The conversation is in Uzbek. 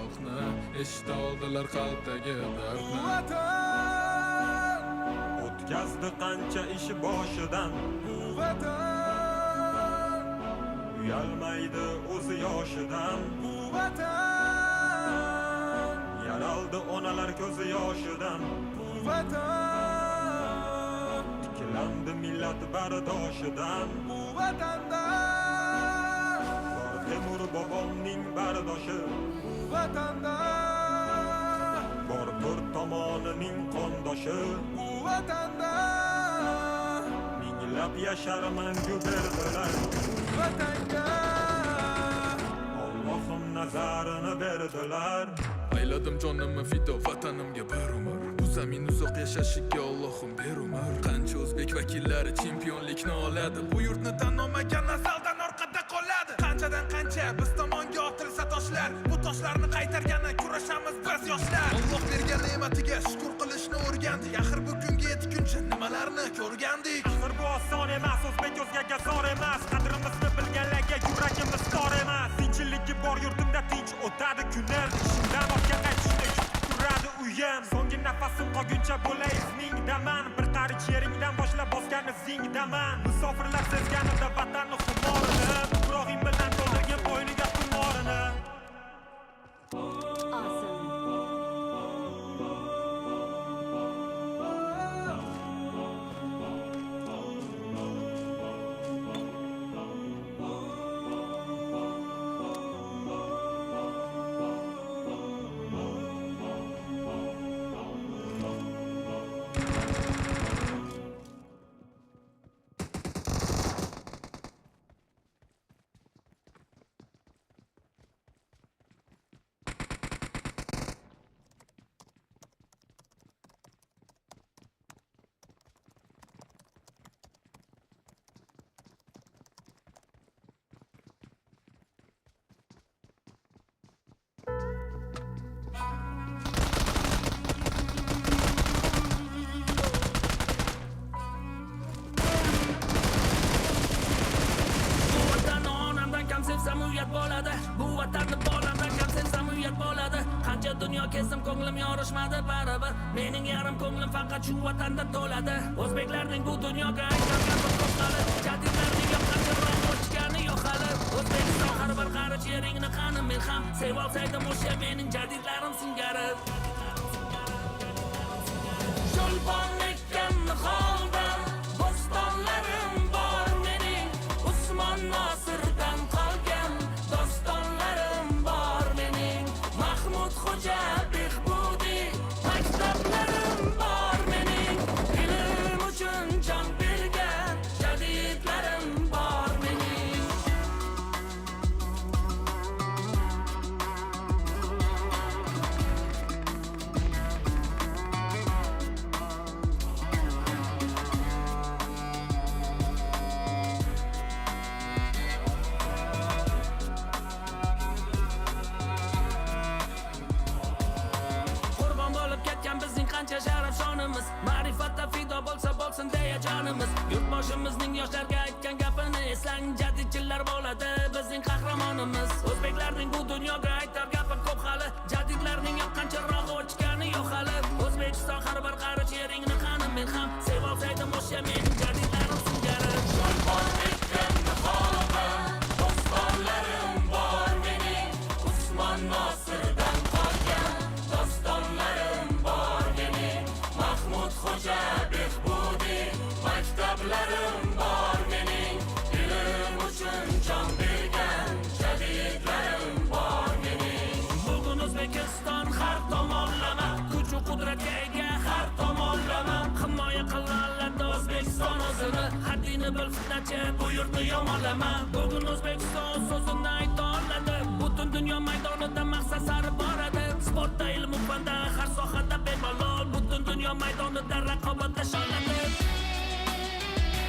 yo'qni eshita oldilar qalbdagi dardni. Vatan O'tkazdi qancha ishi boshidan, vatan uyalmaydi o'zi yoshidan. Vatan Yaraldi onalar ko'zi yoshidan, vatan tiklandi millat bardoshidan. vatanda Bor Temur bobomning bardoshi, vatanda bor to'rt tomonining qondoshi. vatanda Minglab yashar mangu berdilar, vatanga Allohim nazarini berdilar. Ayladim jonimni fido vatanimga bir umr. Bu zamin uzoq yashashiga Allohim ber umr. Qancha o'zbek vakillari chempionlikni oladi. Bu yurtni tan olmagan nasldan orqada qoladi. Qanchadan qancha biz tomonga otilsa toshlar, bu toshlarni qaytargani kurashamiz biz yoshlar. Alloh bergan ne'matiga shukr qilishni o'rgandik. Axir bu kunga yetguncha nimalarni ko'rgandik. Axir bu oson emas, o'zbek o'zgaga zor emas. Qadrimizni bilganlarga yuragimiz tor emas. Tinchlikki bor yurtimda tinch o'tadi kunlar. Ishimdan ortga qaytishni turadi uyim. So'nggi nafasim qolguncha bo'lay izmingdaman. Bir qarich yeringdan boshlab bosgan izingdaman. Musofirlar sezganida vatanni xumorini, Ibrohim bilan to'ldirgan bo'yniga tumorini. Uyat bo'ladi, bu vatanni bolamdan kam sevsam uyat bo'ladi. Qancha dunyo kezdim, ko'nglim yorishmadi baribir. Mening yarim ko'nglim faqat shu vatanda to'ladi. O'zbeklarning bu dunyoga aylangan to'qali, jadidlarning yoqqancha o'chgani yo'q hali. O'zbekiston har bir qarich yeringni qani men ham sev olsaydim o'sha mening jadidlarim singari. Yo'lbon ekkan holda bo'stonlarim bor mening, Usmon Nosirdan qolgan dostonlarim bor mening, Mahmud Xo'ja Behbudiy maktablarim bor mening, ilm uchun jon bergan jadidlarim bor mening. Qancha sharaf shonimiz, ma'rifatda fido bo'lsa bo'lsin deya jonimiz. Yurtboshimizning yoshlarga aytgan gapini eslang, jadidchilar bo'ladi bizning qahramonimiz. O'zbeklarning bu dunyoga aytar gapi ko'p hali, jadidlarning yoqqancha rog'i o'chgani yo'q hali. O'zbekiston har bir qarich yeringni qani men ham sev olsaydim o'sha mening jadidlarim singari. Yo'lbon ekkan holda dostonlarim bor mening, Usmon Nosirdan qolgan dostonlarim bor mening, Mahmud Xo'ja Behbudiy maktablarim bor mening, ilm uchun jon bergan jadidlarim bor mening. Bugun O'zbekiston har tomonlama, kuch va qudratga ega har tomonlama. Himoya qilinadi O'zbekiston o'zini, haddini bil fitnachi bu yurtni yomonlama. Bugun O'zbekiston so'zini ayta oladi.